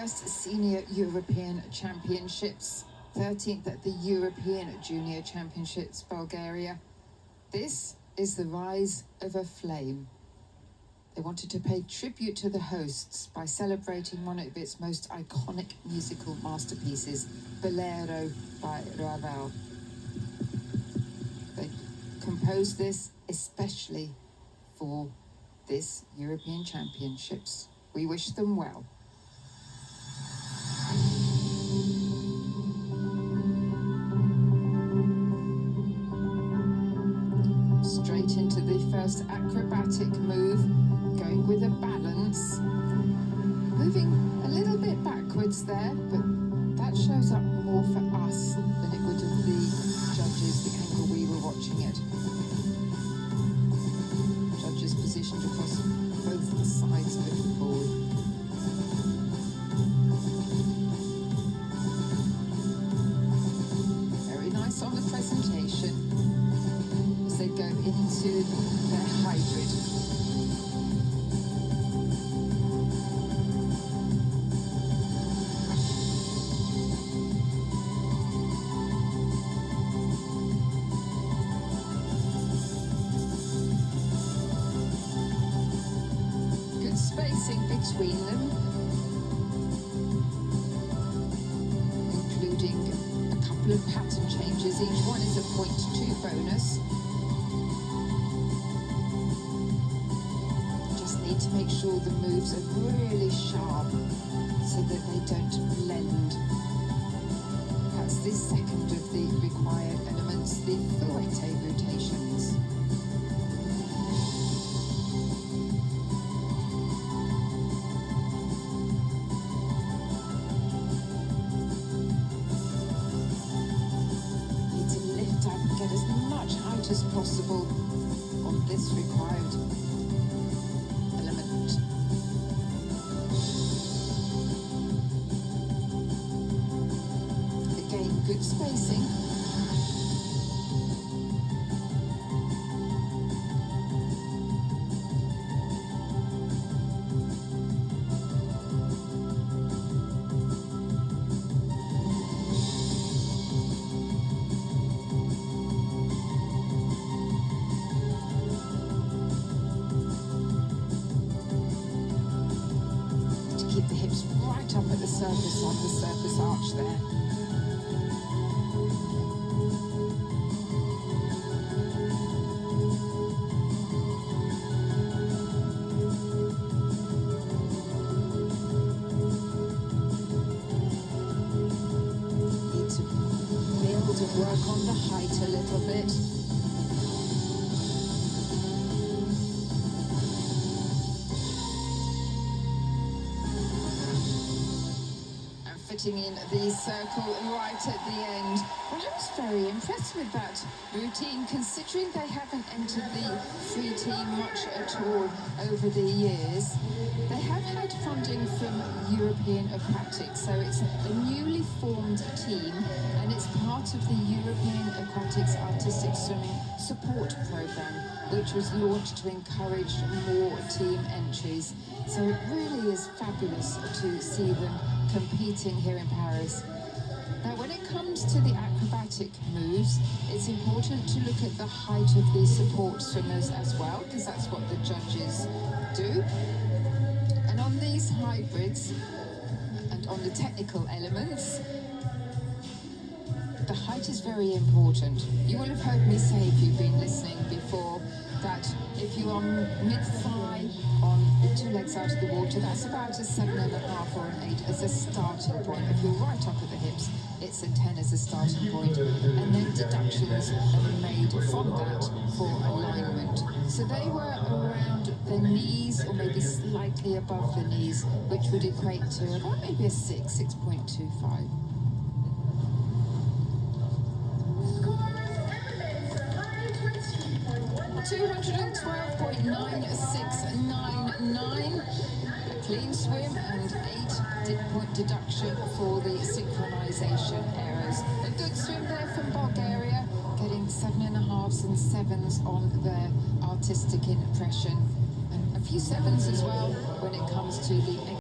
First Senior European Championships, 13th at the European Junior Championships, Bulgaria. This is the rise of a flame. They wanted to pay tribute to the hosts by celebrating one of its most iconic musical masterpieces, Bolero by Ravel. They composed this especially for this European Championships. We wish them well. Straight into the first acrobatic move, going with a balance, moving a little bit backwards there, but that shows up more for us than it would have the judges, the angle we were watching it. Judges positioned across both sides of the board. Very nice on the presentation. They go into their hybrid. Good spacing between them, including a couple of pattern changes. Each one is a 0.2 bonus. Need to make sure the moves are really sharp so that they don't blend. That's the second of the required elements, the fouette rotations. Need to lift up and get as much height as possible on this required good spacing. To keep the hips right up at the surface, on the surface arch there. To work on the height a little bit. And fitting in the circle right at the end. Well, I was very impressed with that routine, considering they haven't entered the free team much at all over the years. They have had funding from European Aquatics, so it's a newly formed team, and it's part of the European Aquatics Artistic Swimming Support Programme, which was launched to encourage more team entries. So it really is fabulous to see them competing here in Paris. Now, when it comes to the acrobatic moves, it's important to look at the height of the support swimmers as well, because that's what the judges do. And on these hybrids and on the technical elements, the height is very important. You will have heard me say, if you've been listening before, that if you are mid-thigh on the two legs out of the water, that's about a 7.5 or an 8 as a starting point. If you're right up at the hips, it's a 10 as a starting point, and then deductions are made from that for alignment. So they were around the knees, or maybe slightly above the knees, which would equate to about maybe a 6.25. $212.9699, a clean swim and 8-point deduction for the synchronization errors. A good swim there from Bulgaria, getting 7.5s and 7s on their artistic impression, and a few 7s as well when it comes to the